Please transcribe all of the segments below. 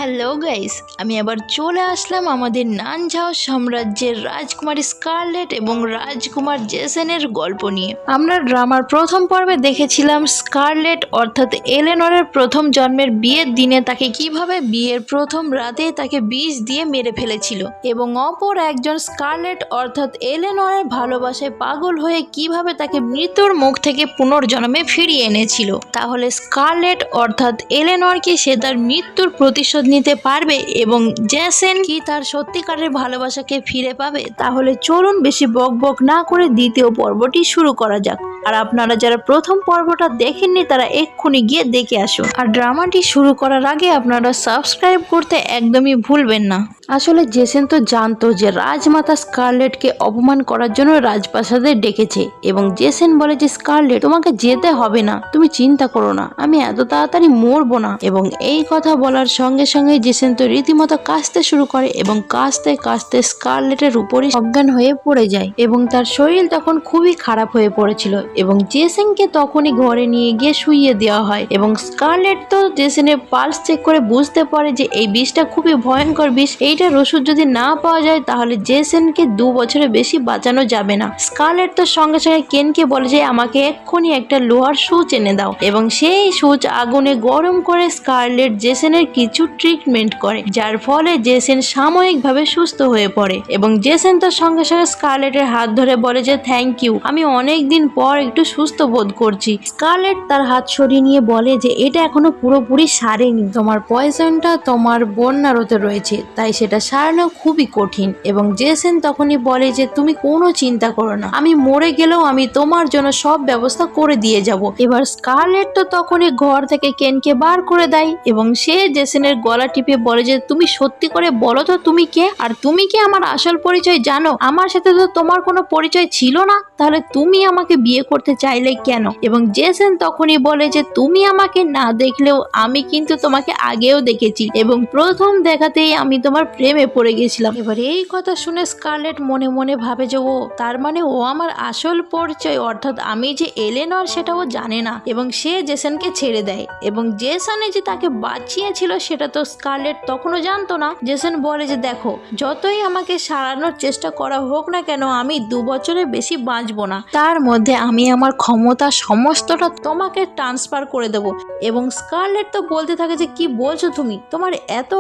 Hello guys, আমি আবার চলে আসলাম আমাদের নানঝাও সাম্রাজ্যের রাজকুমারী স্কারলেট এবং রাজকুমার জেসনের গল্প নিয়ে। আমরা ড্রামার প্রথম পর্বে দেখেছিলাম স্কারলেট অর্থাৎ এলেনরের প্রথম জন্মের বিয়ের দিনে তাকে কিভাবে বিয়ের প্রথম রাতে তাকে বিষ দিয়ে মেরে ফেলেছিল এবং অপর একজন স্কারলেট অর্থাৎ এলেনরের ভালোবাসায় পাগল হয়ে কিভাবে তাকে মৃত্যুর মুখ থেকে পুনর্জন্মে ফিরিয়ে এনেছিল। তাহলে স্কারলেট অর্থাৎ এলেনর কি সে তার মৃত্যুর প্রতিশোধ নিতে পারবে এবং জেসন কি তার সত্যিকারের ভালোবাসাকে ফিরে পাবে? তাহলে চলুন বেশি বকবক না করে দ্বিতীয় পর্বটি শুরু করা যাক। আর আপনারা যারা প্রথম পর্বটা দেখেননি তারা এক্ষুনি গিয়ে দেখে আসুন। আর ড্রামাটি শুরু করার আগে আপনারা সাবস্ক্রাইব করতে একদমই ভুলবেন না। আসলে জেসন তো জানতো যে রাজমাতা স্কারলেটকে অপমান করার জন্য রাজপ্রাসাদে ডেকেছে এবং জেসন বলে যে স্কারলেট তোমাকে যেতে হবে না, তুমি চিন্তা করো না, আমি এত তাড়াতাড়ি মরবো না। এবং এই কথা বলার সঙ্গে সঙ্গে জেসন তো রীতিমতো কাশতে শুরু করে এবং কাশতে কাশতে স্কারলেটের উপরই অজ্ঞান হয়ে পড়ে যায় এবং তার শরীর তখন খুবই খারাপ হয়ে পড়েছিল এবং জেসনকে তখনই ঘরে নিয়ে গিয়ে শুইয়ে দেওয়া হয় এবং স্কারলেট তো জেসনের পালস চেক করে বুঝতে পারে যে এই বিষটা খুবই ভয়ঙ্কর বিষ, এইটার ওষুধ যদি না পাওয়া যায় তাহলে জেসনকে 2 বছরের বেশি বাঁচানো যাবে না। স্কারলেট তো সঙ্গে সঙ্গে কেনকে বলে যে আমাকে এক্ষুনি একটা লোহার সুচ এনে দাও এবং সেই সুচ আগুনে গরম করে স্কারলেট জেসনের কিছু ট্রিটমেন্ট করে, যার ফলে জেসন সাময়িকভাবে সুস্থ হয়ে পড়ে এবং জেসন তো সঙ্গে সঙ্গে স্কারলেটের হাত ধরে বলে যে থ্যাংক ইউ, আমি অনেক দিন পর একটু সুস্থ বোধ করছি। স্কারলেট তার হাত সরিয়ে নিয়ে বলে যে এটা এখনো পুরোপুরি সারেনি, তোমার পয়জনটা তোমার বন্যারতে রয়েছে, তাই সেটা সারানো খুবই কঠিন। এবং জেসন তখনই বলে যে তুমি কোনো চিন্তা করো না, আমি মরে গেলেও আমি তোমার জন্য সব ব্যবস্থা করে দিয়ে যাব। এবার স্কারলেট তো তখনই ঘর থেকে কেনকে বার করে দেয় এবং সে জেসনের গলা টিপে বলে যে তুমি সত্যি করে বলো তো তুমি কে, আর তুমি কি আমার আসল পরিচয় জানো? আমার সাথে তো তোমার কোনো পরিচয় ছিল না, তাহলে তুমি আমাকে বিয়ে করতে চাইলে কেন? এবং জেসন তখনই বলে যে তুমি আমাকে না দেখলেও আমি কিন্তু তোমাকে আগেও দেখেছি এবং প্রথম দেখাতেই আমি তোমার প্রেমে পড়ে গেছিলাম। এবার এই কথা শুনে স্কারলেট মনে মনে ভাবে যে ও তার মানে ও আমার আসল পরিচয় অর্থাৎ আমি যে এলেনর সেটাও জানে না এবং সে জেসনকে ছেড়ে দেয় এবং জেসনে যে তাকে বাঁচিয়েছিল সেটা তো স্কারলেট তখনও জানতো না। জেসন বলে যে দেখো, যতই আমাকে সারানোর চেষ্টা করা হোক না কেন আমি 2 বছরের বেশি বাঁচবো না, তার মধ্যে আমি আমার ক্ষমতা সমস্তটা তোমাকে ট্রান্সফার করে দেবো। এবং স্কারলেট তো বলতে থাকে যে কি বলছো তুমি, তোমার এত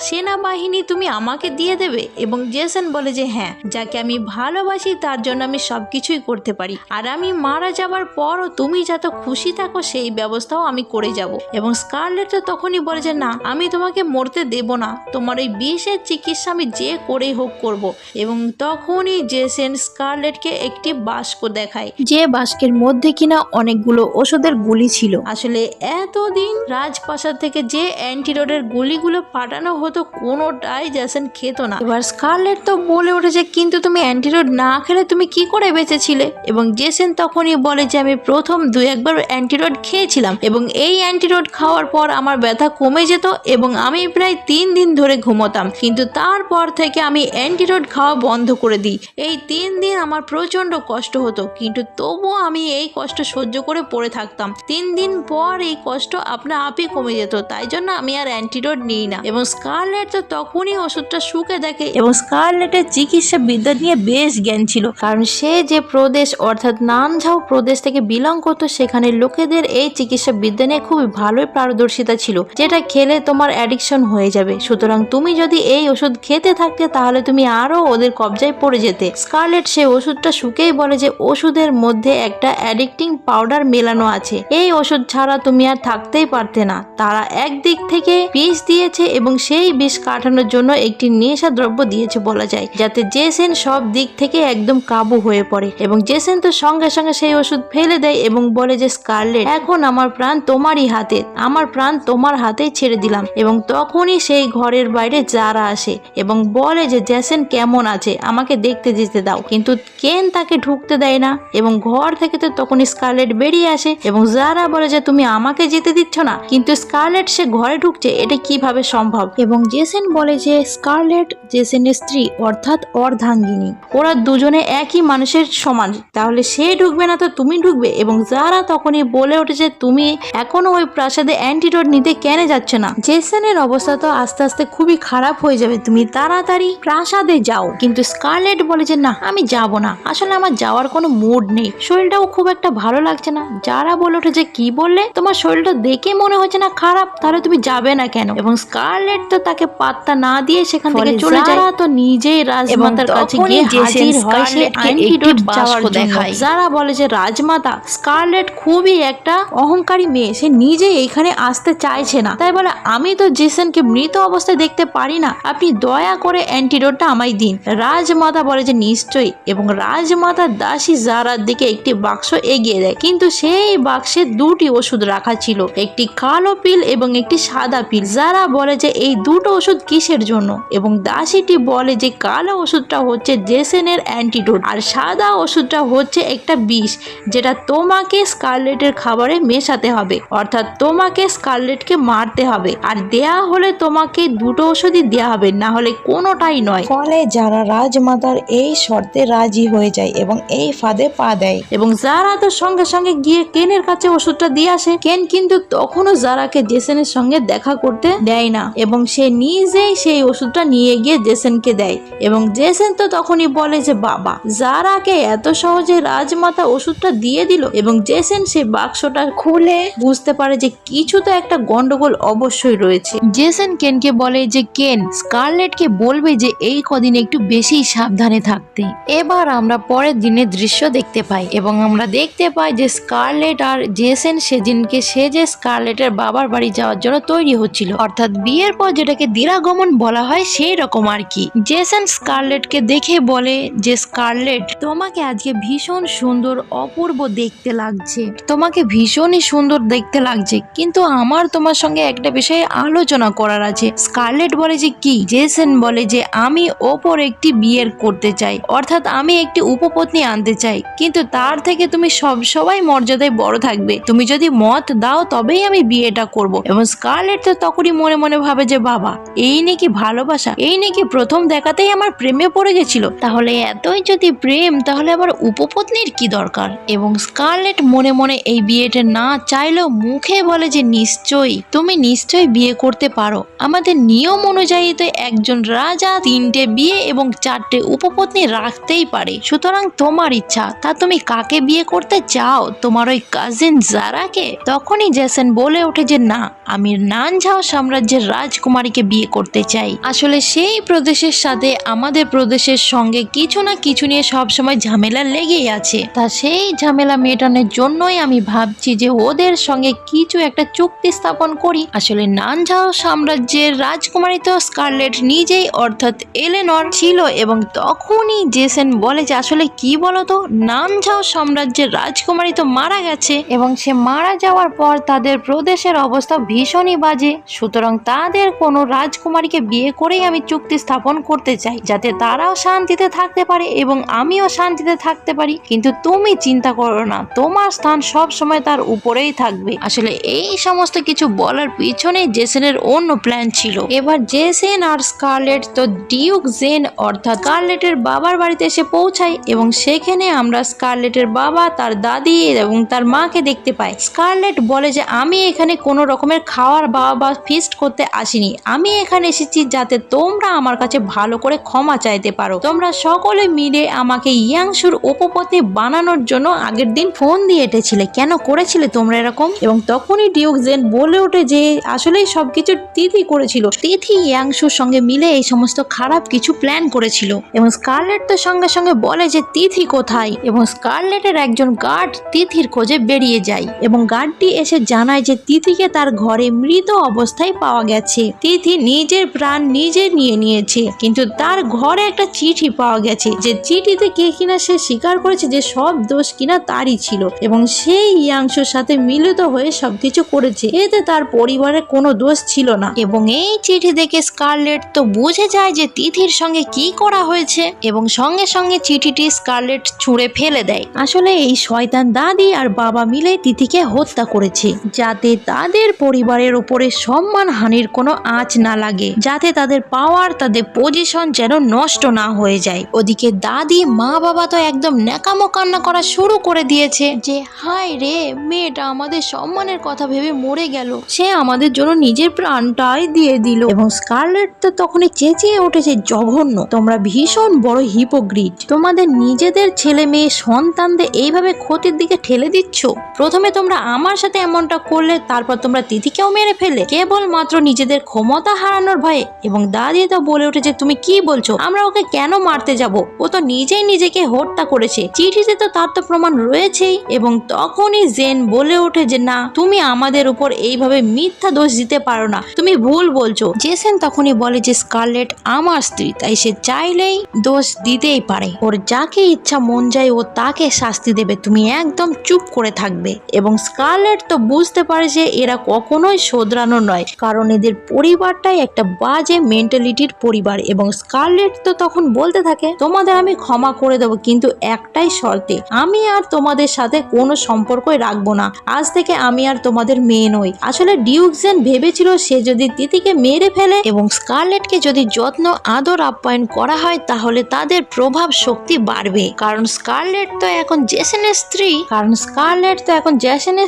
সেনাবাহিনী তুমি আমাকে দিয়ে দেবে? এবং জেসন বলে যে হ্যাঁ, যাকে আমি ভালোবাসি তার জন্য আমি সবকিছুই করতে পারি, আর আমি মারা যাবার পরও তুমি যত খুশি থাকো সেই ব্যবস্থাও আমি করে যাব। এবং স্কারলেট তো তখনই বলে যে না, আমি তোমাকে মরতে দেব না, তোমার ওই বিষের চিকিৎসা আমি যে করেই হোক করব। এবং তখনই জেসন স্কারলেটকে একটি বাস্ক দেখায়, যে বাস্কের মধ্যে কিনা অনেকগুলো ওষুধের গুলি ছিল। আসলে এতদিন রাজপ্রাসাদ থেকে যে অ্যান্টিডোটের গুলিগুলো পাঠানো হতো কোনোটাই জেসন খেত না। এবার স্কারলেট তো বলে উঠেছে কিন্তু তুমি অ্যান্টিডোট না খেলে তুমি কি করে বেঁচেছিলে? এবং জেসন তখনই বলে যে আমি প্রথম 2-1 বার অ্যান্টিডোট খেয়েছিলাম এবং এই অ্যান্টিডোট খাওয়ার পর আমার ব্যথা কমে যেত এবং আমি প্রায় 3 দিন ধরে ঘুমোতাম, কিন্তু তারপর থেকে আমি অ্যান্টিডোট খাওয়া বন্ধ করে দিই। এই 3 দিন আমার প্রচন্ড কষ্ট হতো, কিন্তু তবুও আমি এই কষ্ট সহ্য করে পড়ে থাকতাম। 3 দিন পর এই কষ্ট আপনা আপই কমে যেত, তাই জন্য আমি আর অ্যান্টিডোট নিই না। এবং স্কারলেট তো তখনই ওষুধটা শুকে দেখে এবং স্কারলেটের চিকিৎসা বিদ্যা নিয়ে বেশ জ্ঞান ছিল, কারণ সে যে প্রদেশ অর্থাৎ নানঝাও প্রদেশ থেকে বিলং করতো সেখানে লোকেদের এই চিকিৎসা বিদ্যা নিয়ে খুবই ভালোই পারদর্শিতা ছিল, যেটা খেলে তোমার অ্যাডিকশন হয়ে যাবে। সুতরাং তুমি যদি এই ওষুধ খেতে থাকতে তাহলে তুমি আরো ওদের কবজায় পড়ে যেতে। স্কারলেট সে ওষুধটা শুকেই বলে যে ওষুধের মধ্যে একটা অ্যাডিক্টিং পাউডার মেলানো আছে, এই ওষুধ ছাড়া তুমি আর থাকতেই পারতে না। তারা একদিক থেকে বিষ দিয়েছে এবং সেই বিষ কাটানোর জন্য একটি নেশা দ্রব্য দিয়েছে বলা যায়, যাতে জেসন সব দিক থেকে একদম কাবু হয়ে পড়ে। এবং জেসন তো সঙ্গে সঙ্গে সেই ওষুধ ফেলে দেয় এবং বলে যে স্কারলেট এখন আমার প্রাণ তোমারই হাতে, আমার প্রাণ তোমার হাতেই ছেড়ে দিলাম। এবং তখনই সেই ঘরের বাইরে যারা আসে এবং বলে যে জেসন কেমন আছে আমাকে দেখতে যেতে দাও, কিন্তু কেন তাকে ঢুকতে দেয় না এবং ঘর থেকে তো তখনই স্কারলেট বেরিয়ে আসে এবং যারা বলে যে তুমি আমাকে যেতে দিচ্ছ না, কিন্তু স্কারলেট সে ঘরে ঢুকছে, এটা কিভাবে সম্ভব? এবং জেসন বলে যে স্কারলেট জেসেনের স্ত্রী অর্থাৎ অর্ধাঙ্গিনী, ওরা দুজনে একই মানুষের সমান, তাহলে সে ঢুকবে না তো তুমি ঢুকবে। এবং যারা তখনই বলে উঠেছে তুমি এখনো ওই প্রাসাদে অ্যান্টিডোট নিতে কেন যাচ্ছ না, জেসেনের অবস্থা তো আস্তে আস্তে খুবই খারাপ হয়ে যাবে, তুমি তাড়াতাড়ি প্রাসাদে যাও। কিন্তু স্কারলেট বলে যে না আমি যাব না, আসলে আমার যাওয়ার কোনো মুড নেই, শরীরটাও খুব একটা ভালো লাগছে না। যারা বলে উঠেছে কি বললে, তোমার শরীরটা দেখে মনে হচ্ছে না খারাপ, তাহলে তুমি যাবে না কেন? এবং স্কারলেট তো তাকে পাত্তা না দিয়ে সেখান থেকে চলে যায়। তো নিজেই রাজমাতার কাছে গিয়ে হাজির হয় সে অ্যান্টিডোট যাওয়ার জন্য। যারা বলে যে রাজমাতা স্কারলেট খুবই একটা অহংকারী মেয়ে, সে নিজে এইখানে আসতে চাইছে না, তাই বলে আমি তো জেসনকে মৃত অবস্থায় দেখতে পারি না, আপনি দয়া করে অ্যান্টিডোটটা আমায় দিন। রাজমাতা বলে যে নিশ্চয়ই, এবং রাজমাতার দাসী জারার দিকে একটি বাক্স এগিয়ে দেয়, কিন্তু সেই বাক্সে দুটি ওষুধ রাখা ছিল, একটি কালো পিল এবং একটি সাদা পিল। যারা বলে যে এই দুটো ওষুধ কিসের জন্য, এবং দাসীটি বলে যে কালো ওষুধটা হচ্ছে জেসনের অ্যান্টিডোট আর সাদা ওষুধটা হচ্ছে একটা বিষ, যেটা তোমাকে স্কারলেটের খাবারে মেশাতে হবে, অর্থাৎ তোমাকে স্কারলেটকে মারতে হবে, আর দেয়া হলে তোমাকে দুটো ওষুধই দেয়া হবে, না হলে কোনোটাই নয়। ফলে যারা রাজমাতার এই শর্তে রাজি হয়ে যায় এবং এই ফাঁদে পা দেয়। এবং যারা তো সঙ্গে সঙ্গে গিয়ে কেনের কাছে ওষুধটা দিয়ে আসে। কেন কিন্তু তখনও জারাকে জেসনের সঙ্গে দেখা করতে দেয় না, এবং সে নিজেই সেই ওষুধটা নিয়ে গিয়ে জেসনকে দেয়। এবং জেসন তো তখনই বলে যে বাবা, জারাকে এত সহজে রাজমাতা ওষুধটা দিয়ে দিল। এবং জেসন সেই বাক্সটা খুলে বুঝতে পারে যে কিছু তো একটা গন্ডগোল অবশ্যই রয়েছে। জেসন কেনকে বলে যে কেন স্কারলেটকে বলবে যে এই কদিন একটু বেশি সাবধানে থাকতে। এবার আমরা পরের দিনের দৃশ্য দেখতে পাই, এবং আমরা দেখতে পাই যে স্কারলেট আর জেসন সেদিনকে সেজে স্কারলেটের বাবার বাড়ি যাওয়ার জন্য তৈরি হচ্ছিল, অর্থাৎ বিয়ের পর যেটাকে দিরাগমন বলা হয় সেই রকম আর কি। জেসন স্কারলেটকে দেখে বলে যে স্কারলেট, তোমাকে আজকে ভীষণ সুন্দর অপূর্ব দেখতে লাগছে, তোমাকে ভীষণই সুন্দর দেখতে লাগছে, কিন্তু আমার তোমার সঙ্গে একটা বিষয়ে আলোচনা করার আছে। স্কারলেট বলে যে কি? জেসন বলে যে আমি ওপর একটি বিয়ের করতে চাই, অর্থাৎ আমি একটি উপপত্নী আনতে চাই, কিন্তু তার থেকে তুমি সবাই মর্যাদায় বড় থাকবে, তুমি যদি মত দাও তবেই আমি বিয়েটা করব। এবং স্কারলেট তো তখনই মনে মনে ভাবে যে বাবা, এই নাকি ভালোবাসা, এই নাকি প্রথম দেখাতেই আমার প্রেমে পড়ে গেছিল, তাহলে এতই যদি প্রেম তাহলে আবার উপপত্নীর কি দরকার। এবং স্কারলেট মনে মনে এই বিয়েটা না চাইলেও মুখে বলে যে নিশ্চয়ই, তুমি নিশ্চয়ই বিয়ে করতে পারো, আমাদের নিয়ম অনুযায়ী তো একজন রাজা 3টে বিয়ে এবং 4টে উপপত্নী রাখতেই পারে, সুতরাং তোমার ইচ্ছা, তা তুমি কাকে বিয়ে করতে চাও, তোমার ওই কাজিন জারাকে? তখনই জেসন বলে ওঠে যে না, আমি নানঝাও সাম্রাজ্যের রাজকুমারীকে বিয়ে করতে চাই। আসলে সেই প্রদেশের সাথে আমাদের প্রদেশের সঙ্গে কিছু না কিছু নিয়ে সবসময় ঝামেলা লেগেই আছে, তা সেই ঝামেলা মেটানোর জন্যই আমি ভাবছি যে ওদের সঙ্গে কিছু একটা চুক্তি স্থাপন করি। আসলে নানঝাও সাম্রাজ্যের রাজকুমারী তো স্কারলেট নিজেই অর্থাৎ এলেনর ছিল। এবং তখনই জেসন বলে যে আসলে কি বলতো, নানঝাও সাম্রাজ্যের রাজকুমারী তো মারা গেছে, এবং সে মারা যাওয়ার পর তাদের প্রদেশের অবস্থা ভীষণই বাজে, সুতরাং তাদের কোনো রাজকুমারীকে বিয়ে করেই আমি চুক্তি স্থাপন করতে চাই, যাতে তারাও শান্তিতে থাকতে পারে এবং আমিও শান্তিতে থাকতে পারি। কিন্তু তুমি চিন্তা করো না, তোমার স্থান সব সময় তার উপরেই থাকবে। আসলে এই সমস্ত কিছু বলার পিছনে জেসনের অন্য প্ল্যান ছিল। এবার জেসন আর স্কারলেট তো ডিউক জেন অর্থাৎ স্কারলেটের বাবার বাড়িতে এসে পৌঁছায়, এবং সেখানে আমরা স্কারলেটের বাবা, তার দাদি এবং তার মাকে দেখতে পাই। স্কারলেট বলে যে আমি এখানে কোনো রকমের খাওয়ার বা ফিস্ট করতে আসিনি, আমি এখানে এসেছি যাতে তোমরা আমার কাছে ভালো করে ক্ষমা চাইতে পারো। তোমরা সকলে মিলে আমাকে ইয়াংশুর উপপত্নী বানানোর জন্য আগের দিন ফোন দিয়ে এটেছিলে, কেন করেছিলে তোমরা এরকম? এবং তখনই ডিউক জেন বলে ওঠে যে আসলেই সবকিছু তিথি করেছিল, তিথি ইয়াংশুর সঙ্গে মিলে এই সমস্ত খারাপ কিছু প্ল্যান করেছিল। এবং স্কারলেট তো সঙ্গে সঙ্গে বলে যে তিথি কোথায়, এবং স্কারলেটের একজন গার্ড তিথির খোঁজে বেরিয়ে যায়, এবং গার্ডটি এসে জানায় যে তিথিকে তার ঘরে মৃত অবস্থায় পাওয়া গেছে। তিথি নিজের প্রাণ নিজে নিয়ে নিয়েছে, কিন্তু তার ঘরে একটা চিঠি পাওয়া গেছে, যে চিঠিতে কে কিনা সে স্বীকার করেছে যে সব দোষ কিনা তারই ছিল, এবং সেই ইয়াংশুর সাথে মিলিত হয়ে সবকিছু করেছে, এতে তার পরিবারের কোনো দোষ ছিল না। এবং এই চিঠি দেখে স্কারলেট তো বুঝে যায় যে তিথির সঙ্গে কি করা হয়েছে, এবং সঙ্গে সঙ্গে চিঠিটি স্কারলেট ছুঁড়ে ফেলে দেয়। আসলে এই শয়তান দাদি আর বাবা মিলে তিথিকে হত্যা করেছে, যাতে তাদের পরিবারের উপরে সম্মান হানির কোনো আঁচ না লাগে, যাতে তাদের পাওয়ার, তাদের পজিশন যেন নষ্ট না হয়ে যায়। ওদিকে দাদি মা বাবা তো একদম ন্যাকামো কান্না করা শুরু করে দিয়েছে যে হায় রে, মেয়েটা আমাদের সম্মানের কথা ভেবে মরে গেল, সে আমাদের জন্য নিজের প্রাণটাই দিয়ে দিল। এবং স্কারলেট তো তখনই চেঁচিয়ে উঠেছে, জঘন্য, তোমরা ভীষণ বড় হিপোক্রিট, তোমাদের নিজেদের ছেলে মেয়ে সন্তানদের এইভাবে ক্ষতির দিকে ঠেলে দিচ্ছ। প্রথমে তোমরা আমার সাথে এমনটা করলে, তারপর তোমরা তিথিকেও মেরে ফেললে কেবলমাত্র নিজেদের ক্ষমতা হারানোর ভয়ে। এবং দাদি তো বলে উঠেছে, তুমি কি বলছো, আমরা ওকে কেন মারতে যাব, ও তো নিজেই নিজেকে হত্যা করেছে, চিঠিতে তো তার তো প্রমাণ রয়েছেই। এবং তখনই জেন বলে ওঠে যে না, তুমি আমাদের উপর এইভাবে মিথ্যা দোষ দিতে পারো না, তুমি ভুল বলছো। জেসন তখনই বলে যে স্কারলেট আমার স্ত্রী, তাই সে চাইলেই দোষ দিতেই পারে, ওর যাকে ইচ্ছা মন যায় ও তাকে শাস্তি দেবে, তুমি একদম চুপ করে থাকবে। এবং স্কারলেট তো বুঝতে পারে যে এরা কখনোই শোধরানো নয়, কারণ এদের পরিবারটাই একটা বাজে মেন্টালিটির পরিবার। এবং স্কারলেট তো তখন বলতে থাকে, তোমাদের আমি ক্ষমা করে দেবো, কিন্তু একটাই শর্তে, আমি আর তোমাদের সাথে কোনো সম্পর্কই রাখবো না, আজ থেকে আমি আর তোমাদের মেয়ে নই। আসলে ডিউক জেন ভেবেছিল সে যদি তিথিকে মেরে ফেলে এবং স্কারলেটকে যদি যত্ন আদর আপ্যায়ন করা হয় তাহলে তাদের প্রভাব শক্তি বাড়বে, কারণ স্কারলেট তো এখন জেসনের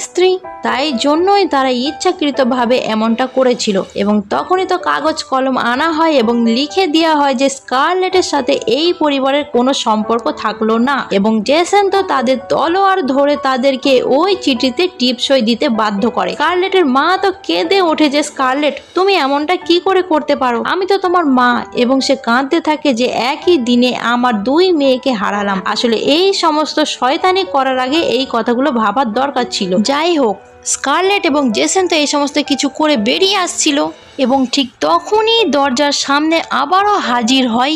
স্ত্রী, তাই জন্যই তারা ইচ্ছাকৃতভাবে এমনটা করেছিল। এবং তখনই তো কাগজ কলম আনা হয় এবং লিখে দেওয়া হয় যে স্কারলেটের সাথে এই পরিবারের কোনো সম্পর্ক থাকলো না। এবং জেসন তো তাদের তলোয়ার ধরে তাদেরকে ওই চিঠিতে টিপসই দিতে বাধ্য করে। স্কারলেটের মা তো কেঁদে ওঠে যে স্কারলেট, তুমি এমনটা কি করে করতে পারো, আমি তো তোমার মা। এবং সে কাঁদতে থাকে যে একই দিনে আমার দুই মেয়েকে হারালাম, আসলে এই সমস্ত শয়তানি করার আগে এই কথাগুলো ভাবার দরকার ছিল। যাই হোক, স্কারলেট এবং জেসন তো এই সমস্ত কিছু করে বেরিয়ে আসছিল এবং ঠিক তখনই দরজার সামনে আবারও হাজির হয়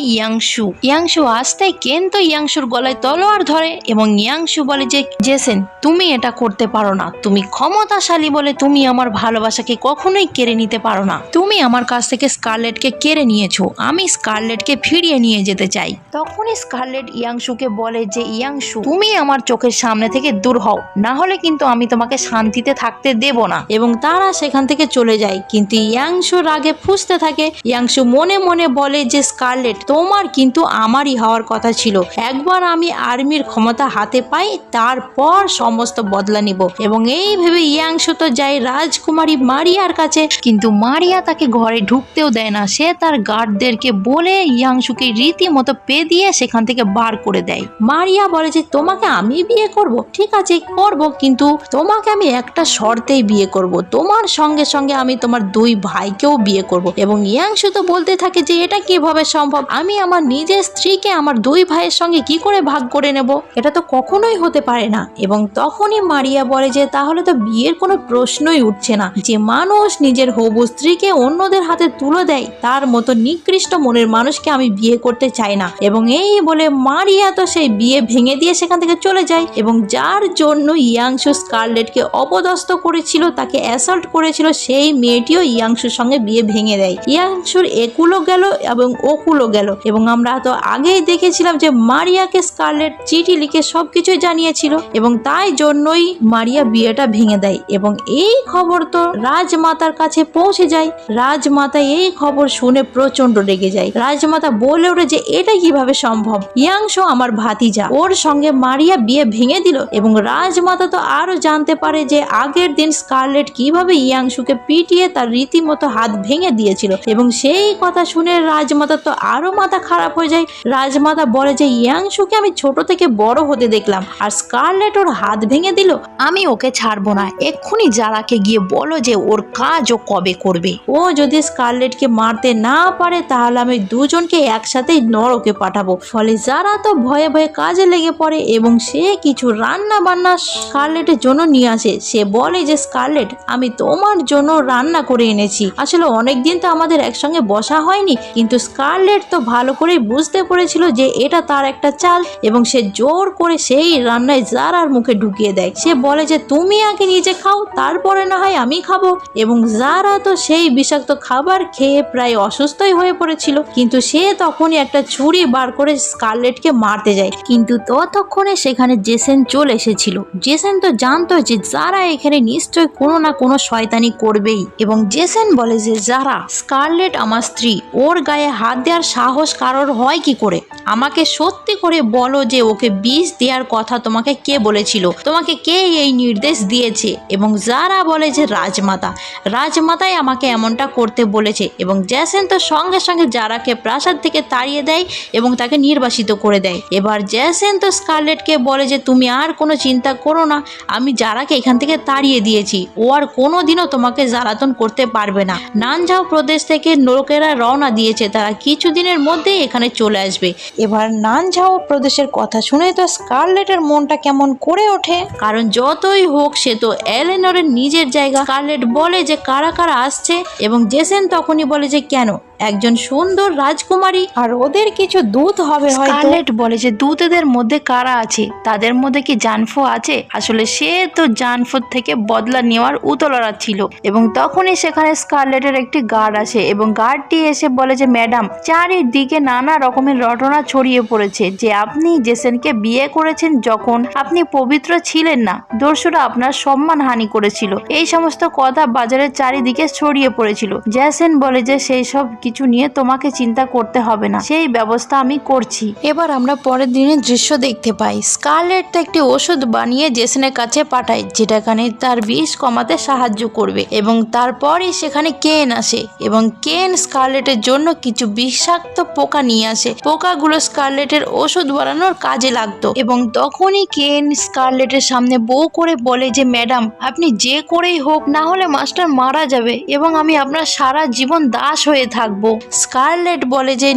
ইয়াংশু আসতেই কেন তো ইয়াংশুর গলায় তলোয়ার ধরে এবং ইয়াংশু বলে যে জেসন, তুমি এটা করতে পারো না, তুমি ক্ষমতাশালী বলে তুমি আমার ভালোবাসাকে কখনোই কেড়ে নিতে পারো না, তুমি আমার কাছ থেকে স্কারলেটকে কেড়ে নিয়েছো, আমি স্কারলেটকে ফিরিয়ে নিয়ে যেতে চাই। তখনই স্কারলেট ইয়াংশুকে বলে যে ইয়াংশু, তুমি আমার চোখের সামনে থেকে দূর হও, না হলে কিন্তু আমি তোমাকে শান্তিতে থাকতে দেব না। এবং তারা সেখান থেকে চলে যায়। কিন্তু ইয়াংশু রাগে ফুঁসতে থাকে। ইয়াংশু মনে মনে বলে যে স্কারলেট, তোমার কিন্তু আমারই হওয়ার কথা ছিল, একবার আমি আর্মির ক্ষমতা হাতে পাই তারপর সমস্ত বদলা নিব। এবং এই ভেবে ইয়াংশু তো যায় রাজকুমারী মারিয়ার কাছে, কিন্তু মারিয়া তাকে ঘরে ঢুকতেও দেয় না, সে তার গার্ডদেরকে বলে ইয়াংশুকে রীতিমতো দিয়ে সেখান থেকে বার করে দেয়। মারিয়া বলে যে তোমাকে আমি বিয়ে করব, ঠিক আছে করব, কিন্তু তোমাকে আমি একটা শর্তেই বিয়ে করব, তোমার সঙ্গে সঙ্গে আমি তোমার দুই ভাইকেও বিয়ে করব। এবং ইয়াংশু তো বলতে থাকে যে এটা কিভাবে সম্ভব, আমি আমার নিজের স্ত্রীকে আমার দুই ভাইয়ের সঙ্গে কি করে ভাগ করে নেব, এটা তো কখনোই হতে পারে না। এবং তখনই মারিয়া বলে যে তাহলে তো বিয়ের কোনো প্রশ্নই উঠছে না, যে মানুষ নিজের হবু স্ত্রীকে অন্যদের হাতে তুলে দেয় তার মতো নিকৃষ্ট মনের মানুষকে আমি বিয়ে করতে চাই না। এবং এই বলে মারিয়া তো সেই বিয়ে ভেঙে দিয়ে সেখান থেকে চলে যায়। এবং যার জন্য ইয়াংশু স্কারলেটকে অপদস্থ করেছিল, তাকে অ্যাসল্ট করেছিল, সেই মেয়েটিও ইয়াংশুর সঙ্গে বিয়ে ভেঙে দেয়। ইয়াংশুর একুলো গেল এবং ওকুলো গেল। এবং আমরা তো আগেই দেখেছিলাম যে মারিয়াকে স্কারলেট চিঠি লিখে সবকিছু জানিয়েছিল এবং তাই জন্যই মারিয়া বিয়েটা ভেঙে দেয়। এবং এই খবর তো রাজমাতার কাছে পৌঁছে যায়। রাজমাতা এই খবর শুনে প্রচন্ড রেগে যায়। রাজমাতা বলে ওঠে যে এটা কিভাবে সম্ভব, ইয়াংশু আমার ভাতিজা, ওর সঙ্গে মারিয়া বিয়ে ভেঙে দিল। এবং রাজমাতা তো আরো জানতে পারে যে আগের দিন স্কারলেট কিভাবে ইয়াংশুকে পিটিয়ে তার রীতিমতো হাত ভেঙে দিয়েছিল। এবং সেই কথা শুনে রাজমাতা তো আরো মাথা খারাপ হয়ে যায়। রাজমাতা বলে যে ইয়াংশুকে আমি ছোট থেকে বড় হতে দেখলাম, আর স্কারলেট ওর হাত ভেঙে দিল, আমি ওকে ছাড়বো না, এক্ষুনি জারাকে গিয়ে বলো যে ওর কাজ ও কবে করবে, ও যদি স্কারলেটকে মারতে না পারে তাহলে আমি দুজনকে একসাথেই নরকে পাঠাবো। ফলে জারা তো ভয়ে ভয়ে কাজে লেগে পড়ে এবং সে কিছু রান্না বান্না স্কারলেটের জন্য নিয়ে আসে। সে বলে যে স্কারলেট, আমি তোমার জন্য রান্না করে এনেছি, আসলে অনেকদিন তো আমাদের একসঙ্গে বসা হয়নি। কিন্তু স্কারলেট তো ভালো করে বুঝতে পেরেছিল যে এটা তার একটা চাল এবং সে জোর করে সেই রান্নায় জারার মুখে ঢুকিয়ে দেয়। সে বলে যে তুমি আগে নিজে খাও, তারপরে না হয় আমি খাবো। এবং জারা তো সেই বিষাক্ত খাবার খেয়ে প্রায় অসুস্থই হয়ে পড়েছিল, কিন্তু সে তখনই একটা ছুরি বার করে স্কারলেটকে মারতে যায়। কিন্তু ততক্ষণে সেখানে জেসন চলে এসেছিল। জেসন তো জানতো যে জারা এখানে নিশ্চয় কোনো না কোনো শয়তানি করবেই। এবং জেসন বলে যে যারা, স্কারলেট আমার স্ত্রী, ওর গায়ে হাত দেওয়ার সাহস কারোর হয় কি করে? আমাকে সত্যি করে বলো যে ওকে বিষ দেওয়ার কথা তোমাকে কে বলেছিল, তোমাকে কে এই নির্দেশ দিয়েছে? এবং যারা বলে যে রাজমাতাই আমাকে এমনটা করতে বলেছে। এবং জেসেন তো সঙ্গে সঙ্গে যারাকে প্রাসাদ থেকে তাড়িয়ে দেয় এবং তাকে নির্বাসিত করে দেয়। এবার জেসেন তো স্কারলেটকে বলে যে তুমি আর কোনো চিন্তা করো না, আমি যারাকে এখান থেকে তাড়িয়ে দিয়েছি, ও আর কোনোদিনও তোমাকে জ্বালাতন করতে পারবে না। নানঝাও প্রদেশ থেকে লোকেরা রওনা দিয়েছে, তারা কিছুদিনের মধ্যেই এখানে চলে আসবে। এবার নানঝাও প্রদেশের কথা শুনে তো স্কারলেটের মনটা কেমন করে ওঠে। কারণ যতই হোক সে তো এলেনরের নিজের জায়গা। স্কারলেট বলে যে কারা কারা আসছে এবং জেসেন তখনই বলে যে কেন, একজন সুন্দর রাজকুমারী আর ওদের কিছু দূত হবে হয়তো। স্কারলেট বলে যে দূতদের মধ্যে কারা আছে, তাদের মধ্যে কি জানফো আছে? আসলে সে তো জানফোর থেকে বদলা নেওয়ার উতলরা ছিল। এবং তখনই সেখানে স্কারলেটের একটি গার্ড আসে এবং গার্ডটি এসে বলে যে ম্যাডাম, চারিদিকে নানা রকমের রটনা ছড়িয়ে পড়েছে যে আপনি জেসেনকে বিয়ে করেছেন যখন আপনি পবিত্র ছিলেন না, দস্যুরা আপনার সম্মান হানি করেছিল। এই সমস্ত কথা বাজারের চারিদিকে ছড়িয়ে পড়েছিল। জেসেন বলে যে সেই সব কিছু নিয়ে তোমাকে চিন্তা করতে হবে না, সেই ব্যবস্থা আমি করছি। এবার আমরা পরের দিনের দৃশ্য দেখতে পাই। স্কারলেট তো একটি ওষুধ বানিয়ে জেসেনের কাছে পাঠায়, যেটাখানে তার বিষ কমাতে সাহায্য করবে। এবং তারপরই সেখানে কেন আসে এবং কেন স্কারলেটের জন্য কিছু বিষাক্ত পোকা নিয়ে আসে। পোকাগুলো স্কারলেটের ওষুধ বানানোর কাজে লাগতো। এবং তখনই কেন স্কারলেটের সামনে বউ করে বলে যে ম্যাডাম, আপনি যে করেই হোক, না হলে মাস্টার মারা যাবে এবং আমি আপনার সারা জীবন দাস হয়ে থাকবো। স্কারলেট বলে যে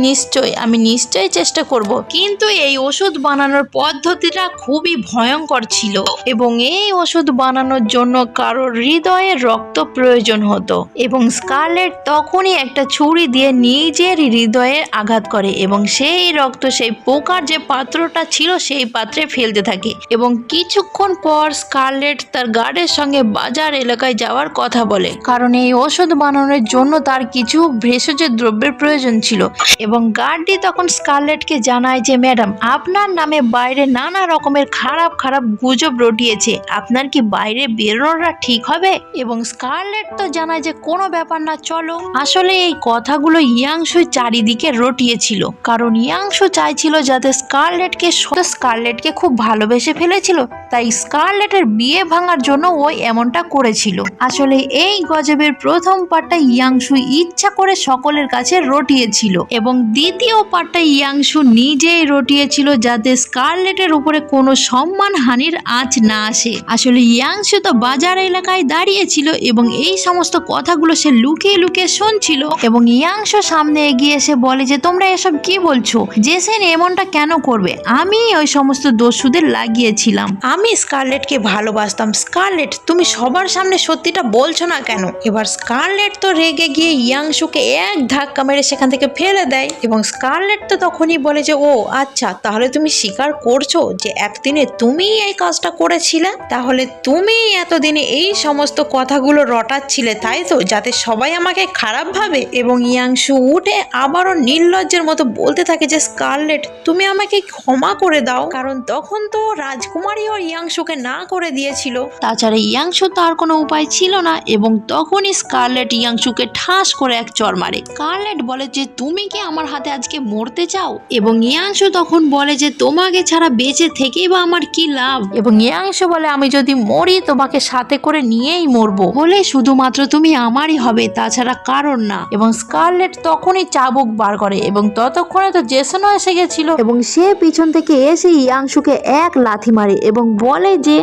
আমি নিশ্চয়ই চেষ্টা করব, কিন্তু এই ওষুধ বানানোর পদ্ধতিটা খুবই ভয়ঙ্কর ছিল এবং এই ওষুধ বানানোর জন্য কারোর হৃদয়ের রক্ত প্রয়োজন হতো। এবং স্কারলেট তখনই একটা ছুরি দিয়ে নিজের হৃদয়ে আঘাত করে এবং সেই রক্ত সেই পোকার যে পাত্রটা ছিল সেই পাত্রে ফেলতে থাকে। এবং কিছুক্ষণ পর স্কারলেট তার গার্ডের সঙ্গে বাজার এলাকায় যাওয়ার কথা বলে, কারণ এই ওষুধ বানানোর জন্য তার কিছু ভেষজ দ্রব্যের প্রয়োজন ছিল। এবং গার্ডটি তখন স্কারলেটকে জানায় যে ম্যাডাম, আপনার নামে বাইরে নানা রকমের খারাপ খারাপ গুজব রটিয়েছে, আপনার কি বাইরে বেরোনোটা ঠিক হবে? এবং স্কারলেট তো জানায় যে কোনো ব্যাপার না, চলো। আসলে এই কথাগুলো ইয়াংশু চারিদিকে রটিয়েছিল, কারণ ইয়াংশু চাইছিল যাতে স্কারলেটকে খুব ভালোবেসে ফেলেছিল, তাই স্কারলেটের বিয়ে ভাঙার জন্য ওই এমনটা করেছিল। আসলে এই গজবের প্রথম পার্টটা ইয়াংশু ইচ্ছা করে সকলের কাছে রটিয়েছিল এবং দ্বিতীয় পার্টটা ইয়াংশু নিজেই রটিয়েছিল যাতে স্কারলেটের উপরে কোনো সম্মান হানির আঁচ না আসে। আসলে ইয়াংশু তো বাজার এলাকায় দাঁড়িয়েছিল এবং এই সমস্ত কথাগুলো সে লুকিয়ে লুকিয়ে শুনছিল। এবং ইয়াংশু সামনে এগিয়ে এসে বলে যে তোমরা এসব কি বলছো, জেসেন এমনটা কেন করবে? আমি ওই সমস্ত দস্যুদের লাগিয়েছিলাম, আমি স্কারলেটকে ভালোবাসতাম। স্কারলেট, তুমি সবার সামনে সত্যিটা বলছো না কেন? এবার স্কারলেট তো রেগে গিয়ে ইয়াংশুকে এক ধাক্কা মেরে সেখান থেকে ফেলে দেয়। এবং স্কারলেট তো তখনই বলে যে ও আচ্ছা, তাহলে তুমি স্বীকার করছো যে একদিনে তুমি এই কাজটা করেছিলে, তাহলে তুমি এতদিনে এই সমস্ত কথাগুলো রটাচ্ছিলে তাই তো, যাতে সবাই আমাকে খারাপ ভাবে। এবং ইয়াংশু উঠে আবারও নির্লজ্জের মতো বলতে থাকে যে স্কারলেট, তুমি আমাকে ক্ষমা করে দাও, কারণ তখন তো রাজকুমারী ও ইয়াংশুকে না করে দিয়েছিল, তাছাড়া ইয়াংশু তার কোনো উপায় ছিল না। এবং তখনই স্কারলেট ইয়াংশুকে ঠাস করে এক চড় মারে। স্কারলেট বলে যে তুমি কি আমার হাতে আজকে মরতে চাও? এবং ইয়াংশু তখন বলে যে তোমাকে ছাড়া বেঁচে থেকেই বা আমার কি লাভ? এবং ইয়াংশু বলে আমি যদি মরি তোমাকে সাথে করে নিয়েই মরবো, হলে শুধুমাত্র তুমি আমারই হবে, তাছাড়া কারণ না। এবং স্কারলেট তখনই চাবুক বার করে এবং ততক্ষণে তো জেসনও এসে গেছিল এবং সে পিছন থেকে এসে ইয়াংশুকে এক লাথি মারে এবং বলে যে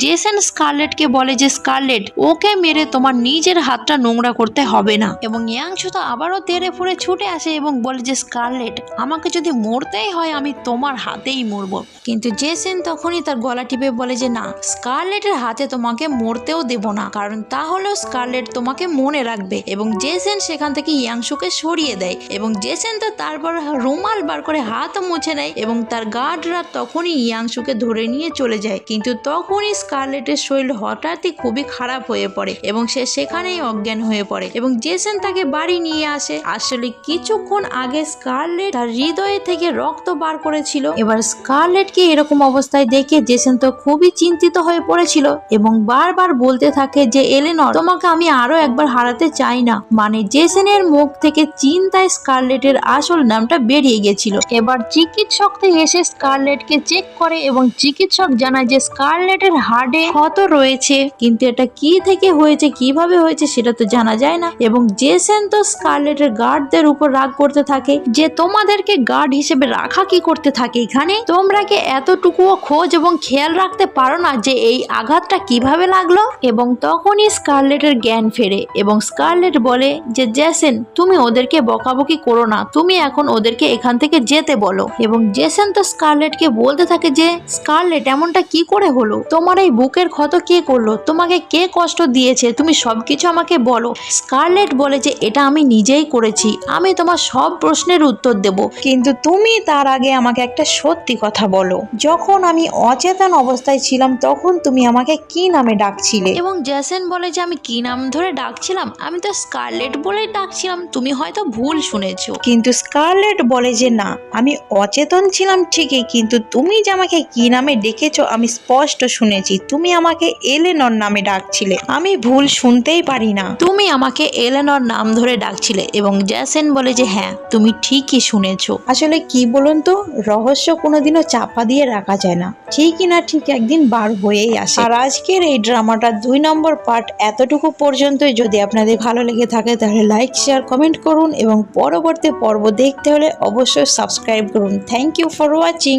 জেসন স্কারলেটকে বলে যে স্কারলেট, ওকে মেরে তোমার নিজের হাতটা নোংরা করতে হবে না। এবং ইয়াংশু তো আবারও তেড়ে ফুড়ে ছুটে আসে এবং বলে যে স্কারলেট, আমাকে যদি মরতেই হয় আমি তোমার হাতেই মরবো। কিন্তু জেসন তখনই তার গলা টিপে বলে যে না, স্কারলেটের হাতে তোমাকে মরতেও দেব না, কারণ তাহলেও স্কারলেট তোমাকে মনে রাখবে। এবং জেসন সেখান থেকে ইয়াংশুকে সরিয়ে দেয় এবং জেসন তো তারপর রুমাল বার করে হাতও মুছে নেয় এবং তার গার্ডরা তখনই ইয়াংশুকে ধরে নিয়ে চলে যায়। কিন্তু তখনই স্কারলেটের শরীর হঠাৎই খুবই খারাপ হয়ে পড়ে এবং সে সেখানেই অজ্ঞান হয়ে পড়ে এবং জেসন তাকে বাড়ি নিয়ে আসে আসে। আসলে কিছুক্ষণ আগে স্কারলেট তার হৃদয়ে থেকে রক্ত বার করেছিল। এবার স্কারলেটকে এরকম অবস্থায় দেখে জেসন তো খুবই চিন্তিত হয়ে পড়েছিল এবং বারবার বলতে থাকে যে এলেনর, তোমাকে আমি আরো একবার হারাতে চাই না। মানে জেসনের মুখ থেকে চিন্তায় স্কারলেটের আসল নামটা বেরিয়ে গেছিল। এবার চিকিৎসক এসে স্কারলেটকে চেক করে এবং চিকিৎসক জানায় যে স্কারলেটের হার্টে ক্ষত রয়েছে, কিন্তু এটা কি থেকে হয়েছে, কিভাবে হয়েছে সেটা তো জানা যায় না। এবং জেসন তো স্কারলেটের গার্ডদের উপর রাগ করতে থাকে যে তোমাদেরকে গার্ড হিসেবে রাখা কি করতে থাকে এখানে, তোমরা কি এতটুকুও খোঁজ এবং খেয়াল রাখতে পারো না যে এই আঘাতটা কিভাবে লাগলো। এবং তখনই স্কারলেটের জ্ঞান ফেরে এবং স্কারলেট বলে যে জেসন, তুমি ওদেরকে বকাবকি করো না, তুমি এখন ওদেরকে এখান থেকে যেতে বলো। এবং জেসন তো স্কারলেটকে বলতে থাকে যে স্কারলেট, এমনটা কি করে হলো, তোমার এই বুকের ক্ষত কে করলো, তোমাকে কে কষ্ট দিয়েছে, তুমি সবকিছু আমাকে বলো। স্কারলেট বলে যে এটা আমি নিজেই করেছি, আমি তোমার সব প্রশ্নের উত্তর দেব, কিন্তু তুমি তার আগে আমাকে একটা সত্যি কথা বলো, যখন আমি অচেতন অবস্থায় ছিলাম তখন তুমি আমাকে কি নামে ডাকছিলে? এবং জেসন বলে যে আমি কি নাম ধরে ডাকছিলাম, আমি তো স্কারলেট বলেই ডাকছিলাম, তুমি হয়তো ভুল শুনেছো। কিন্তু স্কারলেট বলে যে না, আমি অচেতন ছিলাম ঠিকই, কিন্তু তুমি যে আমাকে কি নামে ডেকেছো আমি স্পষ্ট শুনেছি, তুমি আমাকে এলেনর নামে ডাকছিলে, আমি ভুল শুনতেই পারি না। তুমি আমাকে এলেনর নাম ধরে ডাকছিলে। এবং জেসন বলে যে হ্যাঁ, তুমি ঠিকই শুনেছো। আসলে কি বলুন তো, রহস্য কোনোদিনও চাপা দিয়ে রাখা যায় না, ঠিকই না ঠিক একদিন বার হয়েই আসে। আর আজকের এই ড্রামাটা 2 নম্বর পার্ট এতটুকু পর্যন্তই। যদি আপনাদের ভালো লেগে থাকে তাহলে লাইক, শেয়ার, কমেন্ট করুন এবং পরবর্তী পর্ব দেখতে হলে অবশ্যই সাবস্ক্রাইব করুন। Thank you for watching.